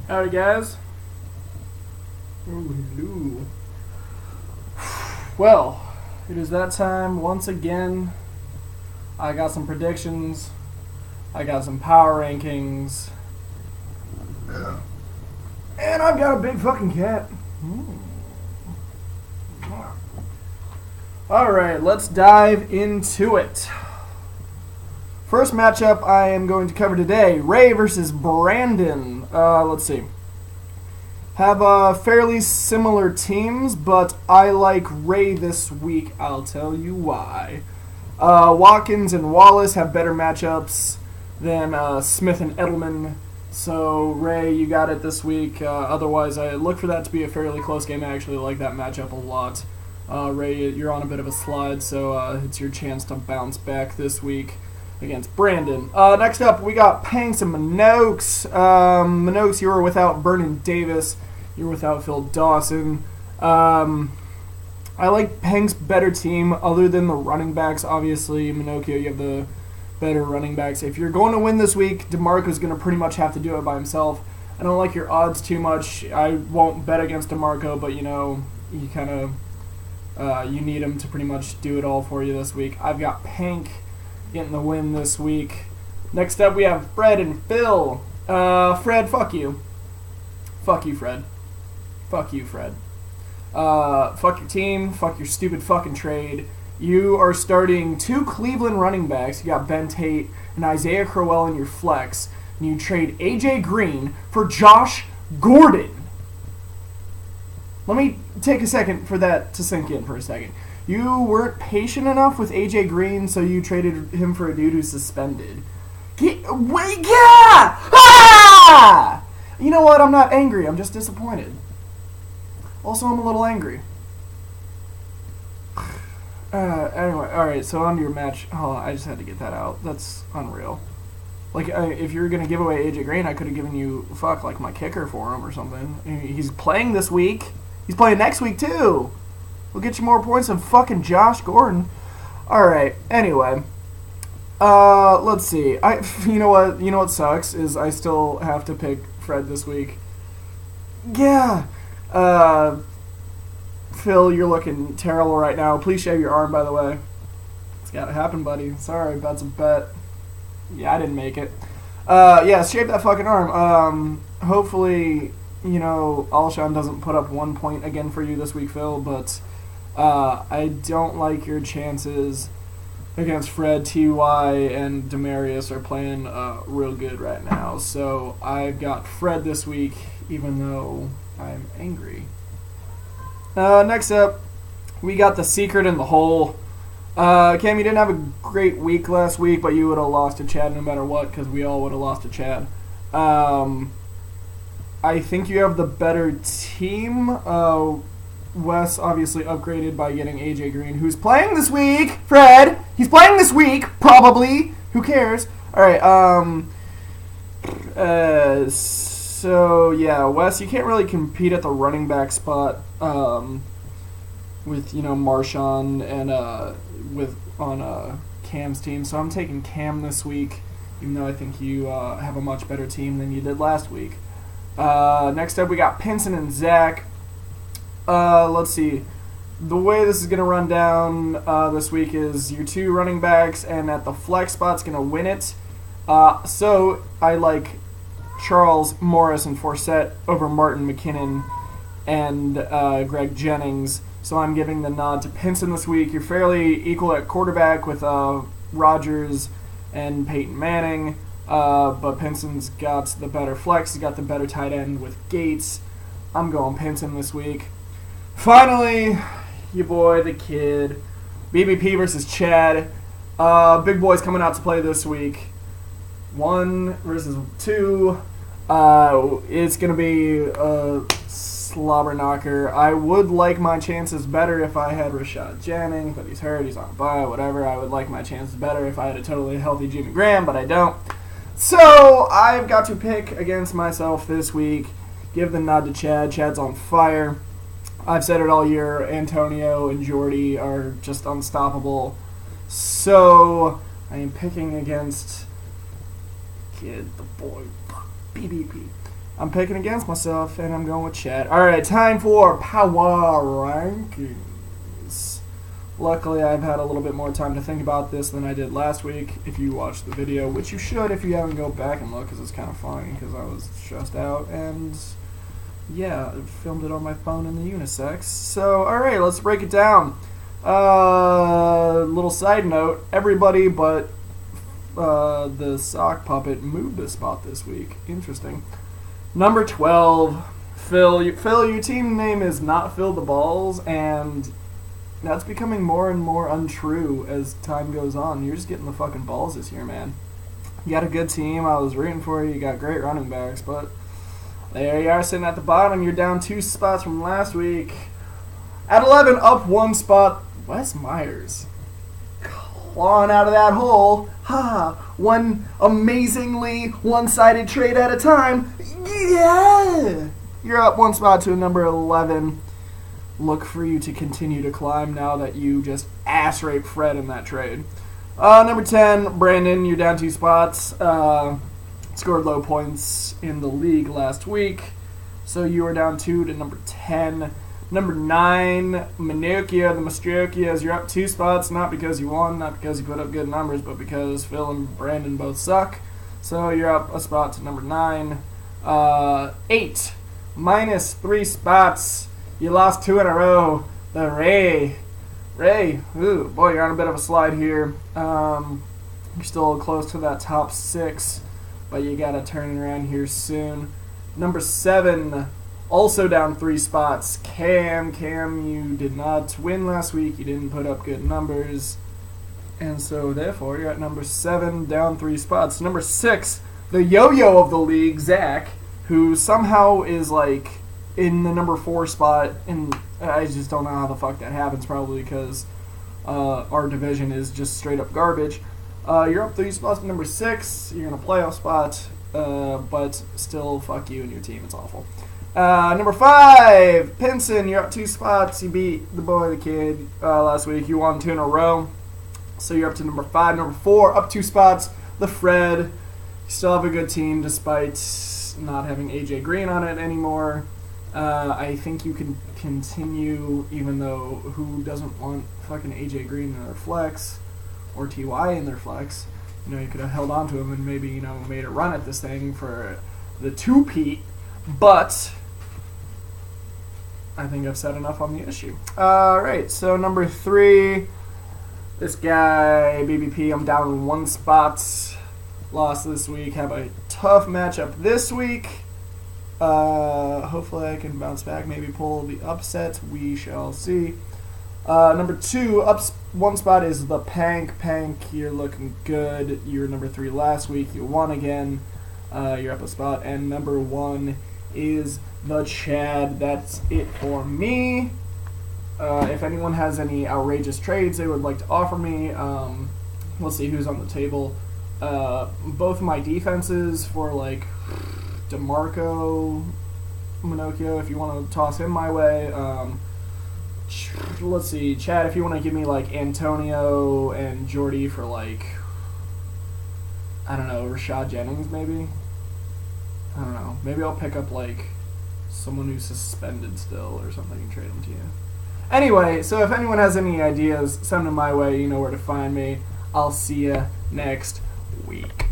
Howdy, guys. Oh, hello. Well, it is that time once again. I got some predictions. I got some power rankings. And I've got a big fucking cat. Alright, let's dive into it. First matchup I am going to cover today, Ray versus Brandon. Let's see. Have fairly similar teams, but I like Ray this week. I'll tell you why. Watkins and Wallace have better matchups than Smith and Edelman. So, Ray, you got it this week. Otherwise, I look for that to be a fairly close game. I actually like that matchup a lot. Ray, you're on a bit of a slide, so it's your chance to bounce back this week against Brandon. Next up, we got Panks and Minokes. Minokes, you were without Vernon Davis. You're without Phil Dawson. I like Panks' better team, other than the running backs. Obviously, Minokio, you have the better running backs. If you're going to win this week, DeMarco's going to pretty much have to do it by himself. I don't like your odds too much. I won't bet against DeMarco, but you kind of you need him to pretty much do it all for you this week. I've got Pank getting the win this week. Next up, we have Fred and Phil. Fred, fuck you. Fuck you, Fred. Fuck you, Fred. Fuck your team. Fuck your stupid fucking trade. You are starting two Cleveland running backs. You got Ben Tate and Isaiah Crowell in your flex. And you trade A.J. Green for Josh Gordon. Let me take a second for that to sink in for a second. You weren't patient enough with A.J. Green, so you traded him for a dude who's suspended. Yeah! Ah! You know what? I'm not angry. I'm just disappointed. Also, I'm a little angry. Anyway, alright, so on to your match. Oh, I just had to get that out. That's unreal. Like, if you were going to give away A.J. Green, I could have given you, like my kicker for him or something. He's playing this week. He's playing next week, too. We'll get you more points than fucking Josh Gordon. Alright, anyway. Let's see. You know what sucks is I still have to pick Fred this week. Yeah. Phil, you're looking terrible right now. Please shave your arm, by the way. It's gotta happen, buddy. Sorry, that's a bet. Yeah, I didn't make it. Yeah, shave that fucking arm. Hopefully, Alshon doesn't put up 1 point again for you this week, Phil, but I don't like your chances against Fred. Ty and Demarius are playing real good right now. So I've got Fred this week, even though I'm angry. Next up, we got the secret in the hole. Cam, you didn't have a great week last week, but you would have lost to Chad no matter what, because we all would have lost to Chad. I think you have the better team. Wes obviously upgraded by getting A.J. Green, who's playing this week. Fred, he's playing this week, probably. Who cares? All right. So yeah, Wes, you can't really compete at the running back spot with Marshawn and on Cam's team. So I'm taking Cam this week, even though I think you have a much better team than you did last week. Next up, we got Pinson and Zach. Let's see. The way this is going to run down this week is your two running backs, and at the flex spot's going to win it. So I like Charles, Morris, and Forsett over Martin, McKinnon, and Greg Jennings. So I'm giving the nod to Pinson this week. You're fairly equal at quarterback with Rodgers and Peyton Manning. But Pinson's got the better flex. He's got the better tight end with Gates. I'm going Pinson this week. Finally, your boy, the kid. BBP versus Chad. Big boys coming out to play this week. 1 versus 2. It's going to be a slobber knocker. I would like my chances better if I had Rashad Jennings, but he's hurt, he's on a bye, whatever. I would like my chances better if I had a totally healthy Jimmy Graham, but I don't. So, I've got to pick against myself this week. Give the nod to Chad. Chad's on fire. I've said it all year. Antonio and Jordy are just unstoppable. So, I am picking against Kid, the boy, BBP. I'm picking against myself, and I'm going with Chad. Alright, time for Power Rankings. Luckily, I've had a little bit more time to think about this than I did last week. If you watched the video, which you should if you haven't, go back and look, because it's kind of funny, because I was stressed out, and yeah, I filmed it on my phone in the unisex. So, alright, let's break it down. Little side note, everybody but the sock puppet moved a spot this week. Interesting. Number 12, Phil. Your team name is not Phil the Balls, and that's becoming more and more untrue as time goes on. You're just getting the fucking balls this year, man. You got a good team. I was rooting for you. You got great running backs, but there you are sitting at the bottom. You're down 2 spots from last week. At 11, up 1 spot, Wes Myers. Clawing out of that hole. One amazingly one-sided trade at a time. Yeah! You're up 1 spot to number 11. Look for you to continue to climb now that you just ass-raped Fred in that trade. Number 10, Brandon, you're down 2 spots. Scored low points in the league last week, so you are down 2 to number 10. Number 9, Minokia, the Mastrokias, you're up 2 spots, not because you won, not because you put up good numbers, but because Phil and Brandon both suck. So you're up a spot to number 9. 8, minus 3 spots. You lost 2 in a row. The Ray, ooh, boy, you're on a bit of a slide here. You're still close to that top 6, but you gotta turn it around here soon. Number 7, also down 3 spots. Cam, you did not win last week. You didn't put up good numbers. And so, therefore, you're at number 7, down 3 spots. Number 6, the yo-yo of the league, Zach, who somehow is, like, in the number 4 spot. And I just don't know how the fuck that happens, probably because our division is just straight up garbage. You're up 3 spots to number 6. You're in a playoff spot, but still, fuck you and your team. It's awful. Number 5, Pinson, you're up 2 spots. You beat the boy, the kid, last week. You won 2 in a row. So you're up to number 5. Number 4, up 2 spots. The Fred. You still have a good team despite not having AJ Green on it anymore. I think you can continue, even though who doesn't want fucking AJ Green in their flex or TY in their flex? You know, you could have held on to him and maybe, made a run at this thing for the 2-peat. But I think I've said enough on the issue. Alright, so number 3, this guy, BBP, I'm down 1 spot. Lost this week. Have a tough matchup this week. Hopefully I can bounce back, maybe pull the upset. We shall see. Number 2, up 1 spot is the Pank. You're looking good. You were number 3 last week. You won again. You're up a spot. And number 1 is the Chad. That's it for me. If anyone has any outrageous trades they would like to offer me, let's see who's on the table. Both my defenses for like DeMarco, Minocchio, if you want to toss him my way. Let's see, Chad, if you want to give me like Antonio and Jordy for like, I don't know, Rashad Jennings maybe? I don't know. Maybe I'll pick up like someone who's suspended still or something and trade them to you. Anyway, so if anyone has any ideas, send them my way. You know where to find me. I'll see you next week.